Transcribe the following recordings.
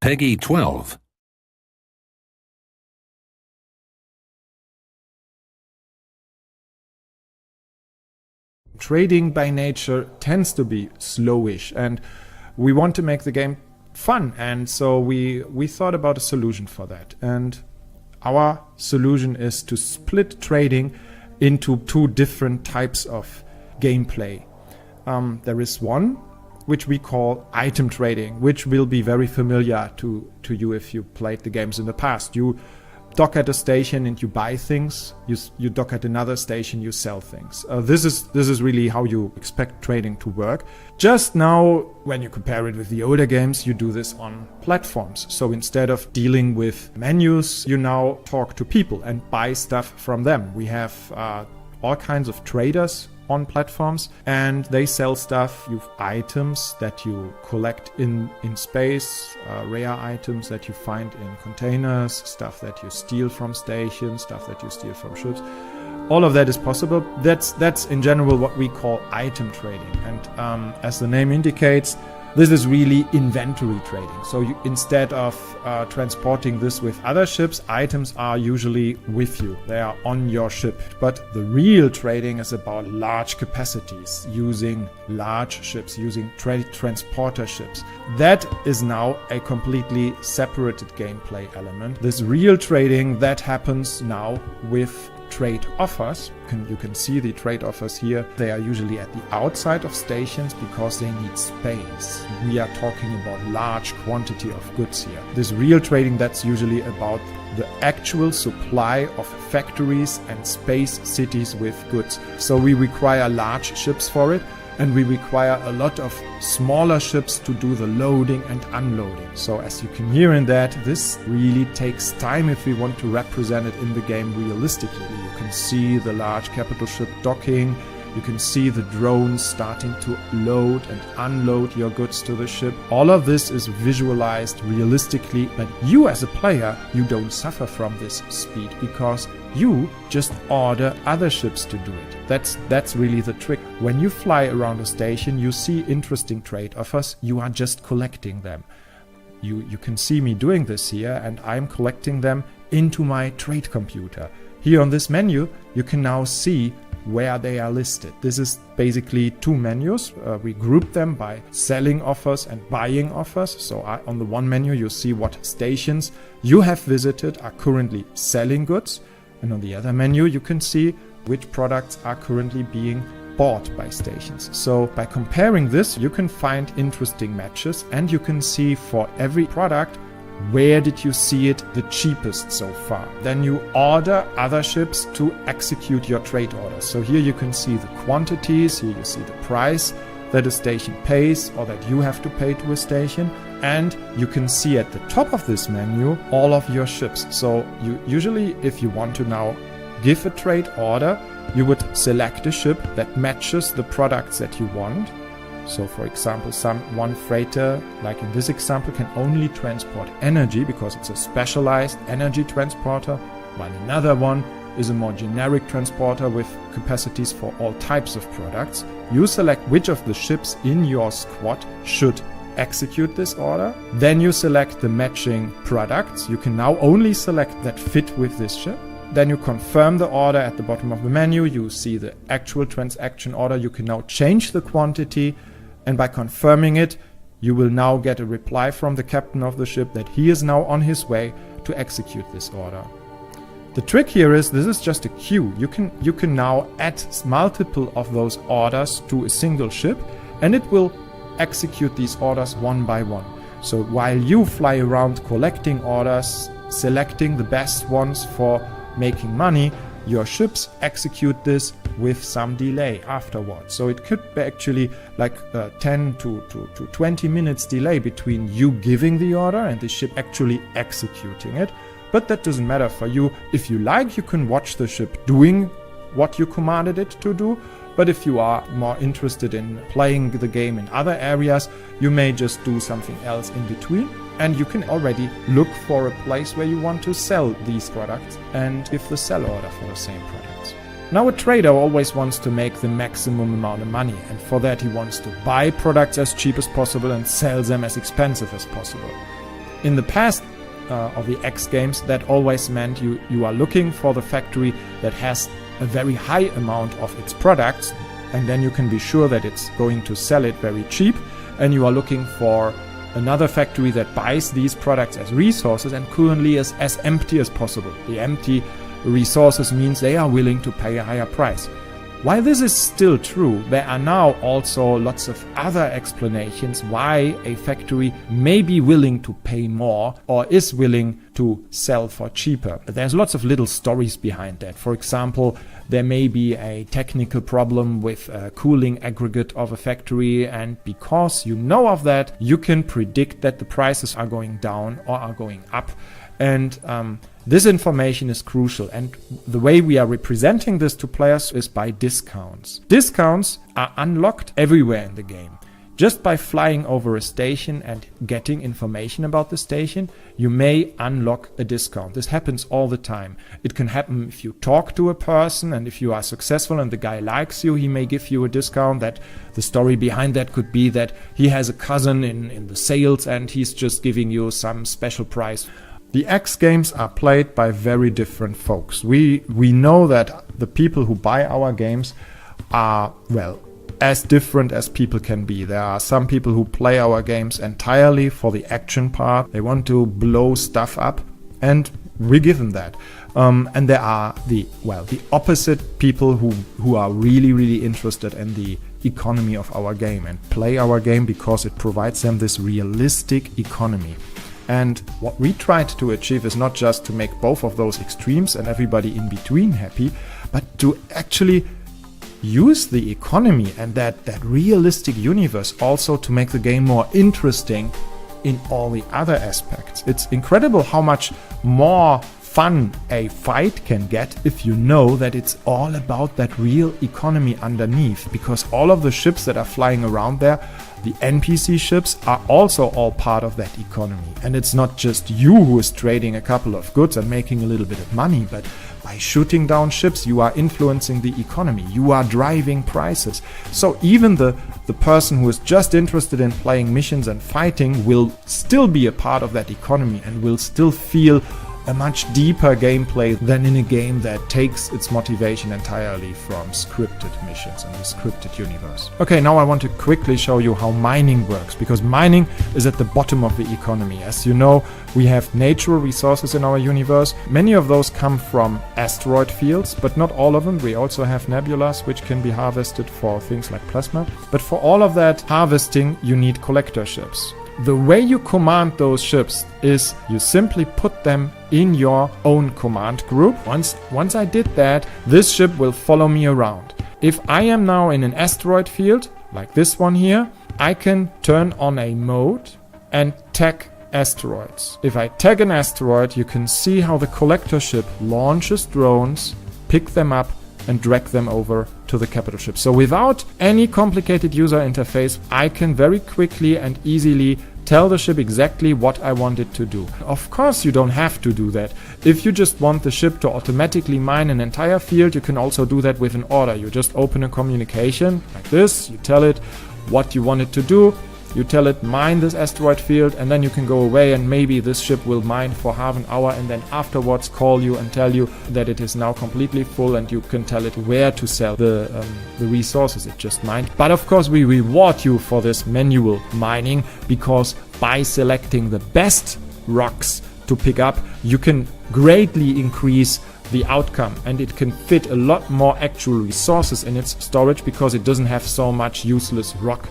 Peggy 12. Trading by nature tends to be slowish, and we want to make the game fun, and so we thought about a solution for that. And our solution is to split trading into two different types of gameplay. There is one which we call item trading, which will be very familiar to you if you played the games in the past. You dock at a station and you buy things. You dock at another station, you sell things. This is really how you expect trading to work. Just now, when you compare it with the older games, you do this on platforms. So instead of dealing with menus, you now talk to people and buy stuff from them. We have all kinds of traders on platforms, and they sell stuff. You have items that you collect in space, rare items that you find in containers, stuff that you steal from stations, stuff that you steal from ships. All of that is possible. That's in general what we call item trading. And as the name indicates, this is really inventory trading. So instead of transporting this with other ships, items are usually with you. They are on your ship. But the real trading is about large capacities, using large ships, using transporter ships. That is now a completely separated gameplay element. This real trading that happens now with trade offers. You can see the trade offers here. They are usually at the outside of stations because they need space. We are talking about large quantity of goods here. This real trading, that's usually about the actual supply of factories and space cities with goods. So we require large ships for it, and we require a lot of smaller ships to do the loading and unloading. So as you can hear in that, this really takes time if we want to represent it in the game realistically. You can see the large capital ship docking, you can see the drones starting to load and unload your goods to the ship. All of this is visualized realistically, but you as a player, you don't suffer from this speed because you just order other ships to do it. That's really the trick. When you fly around a station, you see interesting trade offers, you are just collecting them. You can see me doing this here, and I'm collecting them into my trade computer. Here on this menu, you can now see where they are listed. This is basically two menus. We group them by selling offers and buying offers. So on the one menu, you see what stations you have visited are currently selling goods. And on the other menu, you can see which products are currently being bought by stations. So by comparing this, you can find interesting matches, and you can see for every product, where did you see it the cheapest so far? Then you order other ships to execute your trade orders. So here you can see the quantities, here you see the price that a station pays or that you have to pay to a station. And you can see at the top of this menu all of your ships. So you usually, if you want to now give a trade order, you would select a ship that matches the products that you want. So for example, one freighter, like in this example, can only transport energy because it's a specialized energy transporter, while another one is a more generic transporter with capacities for all types of products. You select which of the ships in your squad should execute this order. Then you select the matching products. You can now only select that fit with this ship. Then you confirm the order at the bottom of the menu. You see the actual transaction order. You can now change the quantity, and by confirming it, you will now get a reply from the captain of the ship that he is now on his way to execute this order. The trick here is this is just a queue. You can now add multiple of those orders to a single ship, and it will execute these orders one by one. So while you fly around collecting orders, selecting the best ones for making money, your ships execute this with some delay afterwards. So it could be actually like 10 to 20 minutes delay between you giving the order and the ship actually executing it. But that doesn't matter for you. If you like, you can watch the ship doing what you commanded it to do. But if you are more interested in playing the game in other areas, you may just do something else in between. And you can already look for a place where you want to sell these products and give the sell order for the same products. Now a trader always wants to make the maximum amount of money, and for that he wants to buy products as cheap as possible and sell them as expensive as possible. In the past of the X games, that always meant you are looking for the factory that has a very high amount of its products, and then you can be sure that it's going to sell it very cheap, and you are looking for another factory that buys these products as resources and currently is as empty as possible. The empty resources means they are willing to pay a higher price. While this is still true, there are now also lots of other explanations why a factory may be willing to pay more or is willing to sell for cheaper. There's lots of little stories behind that. For example, there may be a technical problem with a cooling aggregate of a factory, and because you know of that, you can predict that the prices are going down or are going up. And this information is crucial, and the way we are representing this to players is by discounts. Discounts are unlocked everywhere in the game. Just by flying over a station and getting information about the station, you may unlock a discount. This happens all the time. It can happen if you talk to a person, and if you are successful and the guy likes you, he may give you a discount. That the story behind that could be that he has a cousin in the sales and he's just giving you some special price. The X games are played by very different folks. We know that the people who buy our games are, well, as different as people can be. There are some people who play our games entirely for the action part. They want to blow stuff up, and we give them that. And there are the opposite people who are really interested in the economy of our game and play our game because it provides them this realistic economy. And what we tried to achieve is not just to make both of those extremes and everybody in between happy, but to actually use the economy and that realistic universe also to make the game more interesting in all the other aspects. It's incredible how much more fun a fight can get if you know that it's all about that real economy underneath, because all of the ships that are flying around there, the NPC ships, are also all part of that economy. And it's not just you who is trading a couple of goods and making a little bit of money, but by shooting down ships, you are influencing the economy. You are driving prices. So even the person who is just interested in playing missions and fighting will still be a part of that economy and will still feel a much deeper gameplay than in a game that takes its motivation entirely from scripted missions and the scripted universe. Okay, now I want to quickly show you how mining works, because mining is at the bottom of the economy. As you know, we have natural resources in our universe. Many of those come from asteroid fields, but not all of them. We also have nebulas, which can be harvested for things like plasma. But for all of that harvesting, you need collector ships. The way you command those ships is you simply put them in your own command group. Once I did that, this ship will follow me around. If I am now in an asteroid field, like this one here, I can turn on a mode and tag asteroids. If I tag an asteroid, you can see how the collector ship launches drones, pick them up, and drag them over to the capital ship. So without any complicated user interface, I can very quickly and easily tell the ship exactly what I want it to do. Of course, you don't have to do that. If you just want the ship to automatically mine an entire field, you can also do that with an order. You just open a communication like this, you tell it what you want it to do, you tell it mine this asteroid field, and then you can go away, and maybe this ship will mine for half an hour and then afterwards call you and tell you that it is now completely full, and you can tell it where to sell the resources it just mined. But of course we reward you for this manual mining, because by selecting the best rocks to pick up, you can greatly increase the outcome, and it can fit a lot more actual resources in its storage because it doesn't have so much useless rock.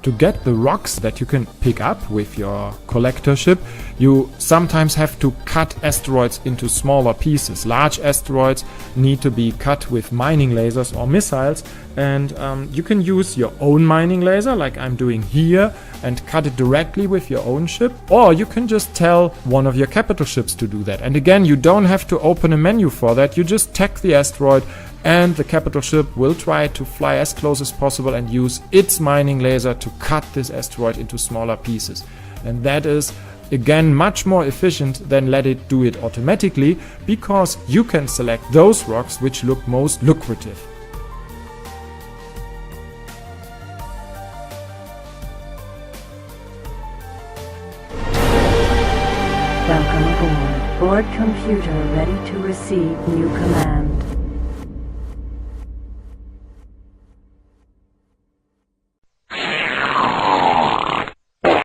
To get the rocks that you can pick up with your collector ship, you sometimes have to cut asteroids into smaller pieces. Large asteroids need to be cut with mining lasers or missiles, and you can use your own mining laser like I'm doing here and cut it directly with your own ship, or you can just tell one of your capital ships to do that. And again, you don't have to open a menu for that. You just tag the asteroid, and the capital ship will try to fly as close as possible and use its mining laser to cut this asteroid into smaller pieces. And that is, again, much more efficient than let it do it automatically, because you can select those rocks which look most lucrative. Welcome aboard. Board computer ready to receive new command.